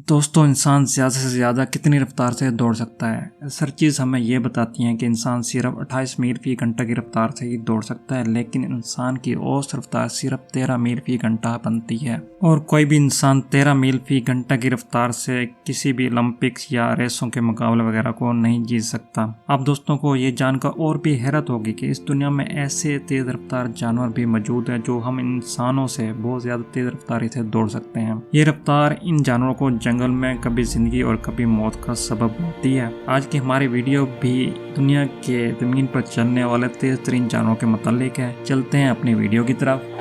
दोस्तों, इंसान ज़्यादा से ज़्यादा कितनी रफ्तार से दौड़ सकता है? रिसर्चेस हमें ये बताती हैं कि इंसान सिर्फ 28 मील फी घंटा की रफ्तार से ही दौड़ सकता है, लेकिन इंसान की औसत रफ्तार सिर्फ 13 मील फी घंटा बनती है और कोई भी इंसान 13 मील फी घंटा की रफ्तार से किसी भी ओलंपिक्स या रेसों के मुकाबले वगैरह को नहीं जीत सकता। अब दोस्तों को ये जानकर और भी हैरत होगी कि इस दुनिया में ऐसे तेज रफ्तार जानवर भी मौजूद हैं जो हम इंसानों से बहुत ज़्यादा तेज रफ्तारी से दौड़ सकते हैं। ये रफ्तार इन जानवरों को जंगल में कभी जिंदगी और कभी मौत का सबब बनती है। आज की हमारी वीडियो भी दुनिया के जमीन पर चलने वाले तेज तरीन जानवरों के मुतालिक है। चलते हैं अपनी वीडियो की तरफ।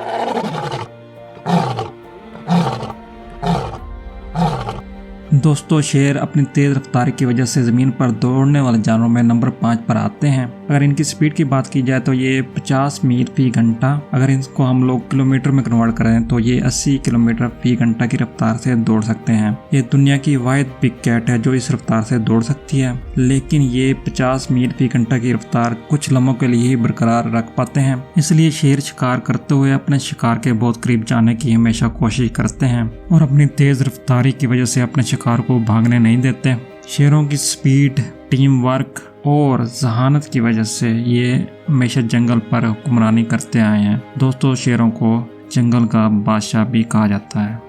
दोस्तों, शेर अपनी तेज रफ्तार की वजह से जमीन पर दौड़ने वाले जानवरों में नंबर 5 पर आते हैं। अगर इनकी स्पीड की बात की जाए तो ये 50 मील फी घंटा, अगर इसको हम लोग किलोमीटर में कन्वर्ट करें तो ये 80 किलोमीटर फी घंटा की रफ्तार से दौड़ सकते हैं। ये दुनिया की वाहिद बिग कैट है जो इस रफ्तार से दौड़ सकती है, लेकिन ये 50 मील फी घंटा की रफ्तार कुछ लम्हों के लिए ही बरकरार रख पाते हैं। इसलिए शेर शिकार करते हुए अपने शिकार के बहुत करीब जाने की हमेशा कोशिश करते हैं और अपनी तेज रफ्तारी की वजह से अपने शिकार को भागने नहीं देते। शेरों की स्पीड, टीम वर्क और जहानत की वजह से ये हमेशा जंगल पर हुक्मरानी करते आए हैं। दोस्तों, शेरों को जंगल का बादशाह भी कहा जाता है।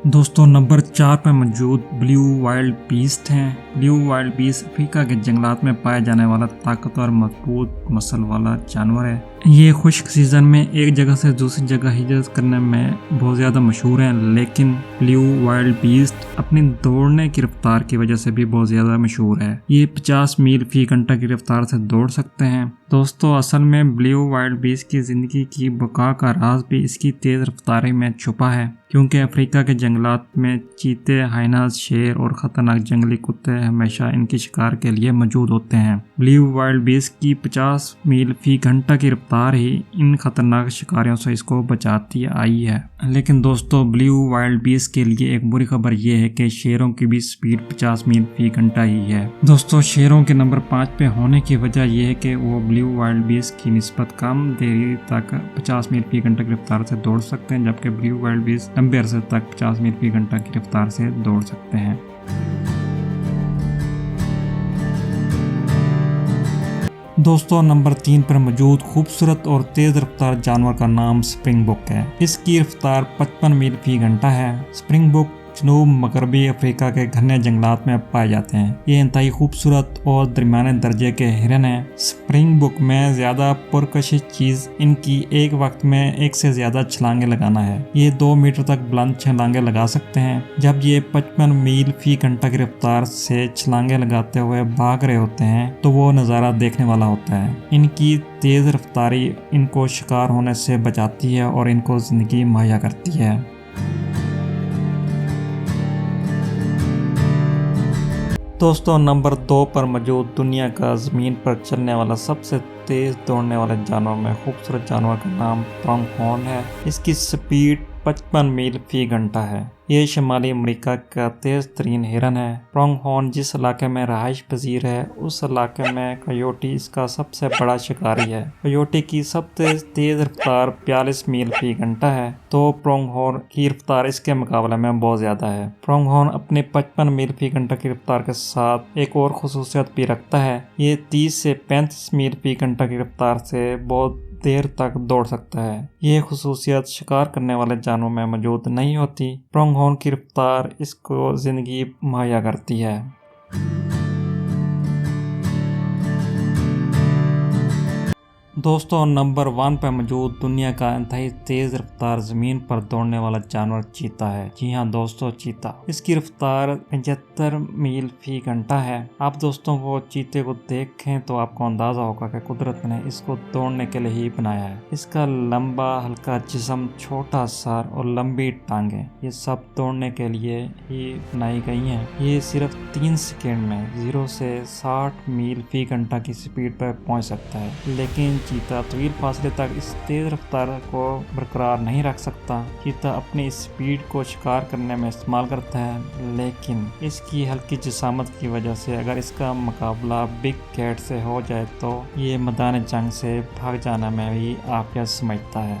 दोस्तों, नंबर 4 पर मौजूद ब्लू वाइल्ड बीस्ट हैं। ब्लू वाइल्ड बीस्ट अफ्रीका के जंगलात में पाया जाने वाला ताकतवर मजबूत मसल वाला जानवर है। ये खुश्क सीजन में एक जगह से दूसरी जगह हिजरत करने में बहुत ज़्यादा मशहूर हैं, लेकिन ब्लू वाइल्ड बीस्ट अपनी दौड़ने की रफ्तार की वजह से भी बहुत ज़्यादा मशहूर है। ये 50 मील फी घंटा की रफ्तार से दौड़ सकते हैं। दोस्तों, असल में ब्लू वाइल्ड बीस्ट की ज़िंदगी की बका का राज भी इसकी तेज़ रफ्तारी में छुपा है, क्योंकि अफ्रीका के जंगलात में चीते, हाइनास, शेर और ख़तरनाक जंगली कुत्ते हमेशा इनके शिकार के लिए मौजूद होते हैं। ब्लू वाइल्ड बीस्ट की 50 मील फी घंटा की रफ्तार ही इन खतरनाक शिकारियों से इसको बचाती आई है। लेकिन दोस्तों, ब्लू वाइल्ड बीस्ट के लिए एक बुरी खबर ये है कि शेरों की भी स्पीड 50 मील फी घंटा ही है। दोस्तों, शेरों के नंबर 5 पे होने की वजह यह है कि वो ब्लू वाइल्ड बीस्ट की निस्बत कम देरी तक 50 मील फी घंटा की रफ्तार से दौड़ सकते हैं, जबकि ब्लू वाइल्ड बीस्ट लंबे अरसे तक 50 मील फी घंटा की रफ्तार से दौड़ सकते हैं। दोस्तों, नंबर 3 पर मौजूद खूबसूरत और तेज रफ्तार जानवर का नाम स्प्रिंगबोक है। इसकी रफ्तार 55 मील फी घंटा है। स्प्रिंगबोक जनूब मगरबी अफ्रीका के घने जंगलात में पाए जाते हैं। ये इंतहाई खूबसूरत और दरमियाने दर्जे के हिरन हैं। स्प्रिंगबोक में ज्यादा पुरकशिश चीज इनकी एक वक्त में एक से ज्यादा छलांगे लगाना है। ये 2 मीटर तक बुलंद छलांगे लगा सकते हैं। जब ये 55 मील फी घंटा की रफ्तार से छलांगे लगाते हुए भाग रहे होते हैं तो वो नज़ारा देखने वाला होता है। इनकी तेज रफ्तारी इनको शिकार होने से बचाती है और इनको जिंदगी मुहैया करती है। दोस्तों, नंबर 2 पर मौजूद दुनिया का ज़मीन पर चलने वाला सबसे तेज़ दौड़ने वाले जानवर में खूबसूरत जानवर का नाम प्रोंगहॉर्न है। इसकी स्पीड 55 मील फी घंटा है। ये शुमाली अमेरिका का तेज़ तरीन हिरन है। प्रोंगहॉर्न जिस इलाके में रहाइश पजीर है उस इलाके में कोयोटी इसका सबसे बड़ा शिकारी है। कोयोटी की सबसे तेज़ रफ्तार 42 मील फी घंटा है, तो प्रोंगहॉर्न की रफ्तार इसके मुकाबले में बहुत ज़्यादा है। प्रोंगहॉर्न अपने 55 मील फी घंटा की रफ्तार के साथ एक और खुसूसियत भी रखता है। ये 30 से 35 मील फी घंटा की रफ्तार से बहुत देर तक दौड़ सकता है। ये खुसूसियत शिकार करने वाले जानवरों में मौजूद नहीं होती। प्रोंगहॉर्न की रफ्तार इसको जिंदगी मुहैया करती है। दोस्तों, नंबर 1 पर मौजूद दुनिया का इंतहाई तेज रफ्तार जमीन पर दौड़ने वाला जानवर चीता है। जी हाँ दोस्तों, चीता। इसकी रफ्तार 75 मील फी घंटा है। आप दोस्तों को चीते को देखें तो आपको अंदाजा होगा कि कुदरत ने इसको दौड़ने के लिए ही बनाया है। इसका लंबा हल्का जिस्म, छोटा सर और लंबी टांगें, ये सब दौड़ने के लिए ही बनाई गई हैं। ये सिर्फ 3 सेकेंड में 0 से 60 मील फी घंटा की स्पीड पर पहुंच सकता है, लेकिन चीता तवील फासले तक इस तेज रफ्तार को बरकरार नहीं रख सकता। चीता अपनी स्पीड को शिकार करने में इस्तेमाल करता है, लेकिन इसकी हल्की जिसामत की वजह से अगर इसका मुकाबला बिग कैट से हो जाए तो ये मैदान जंग से भाग जाने में भी आफियत समझता है।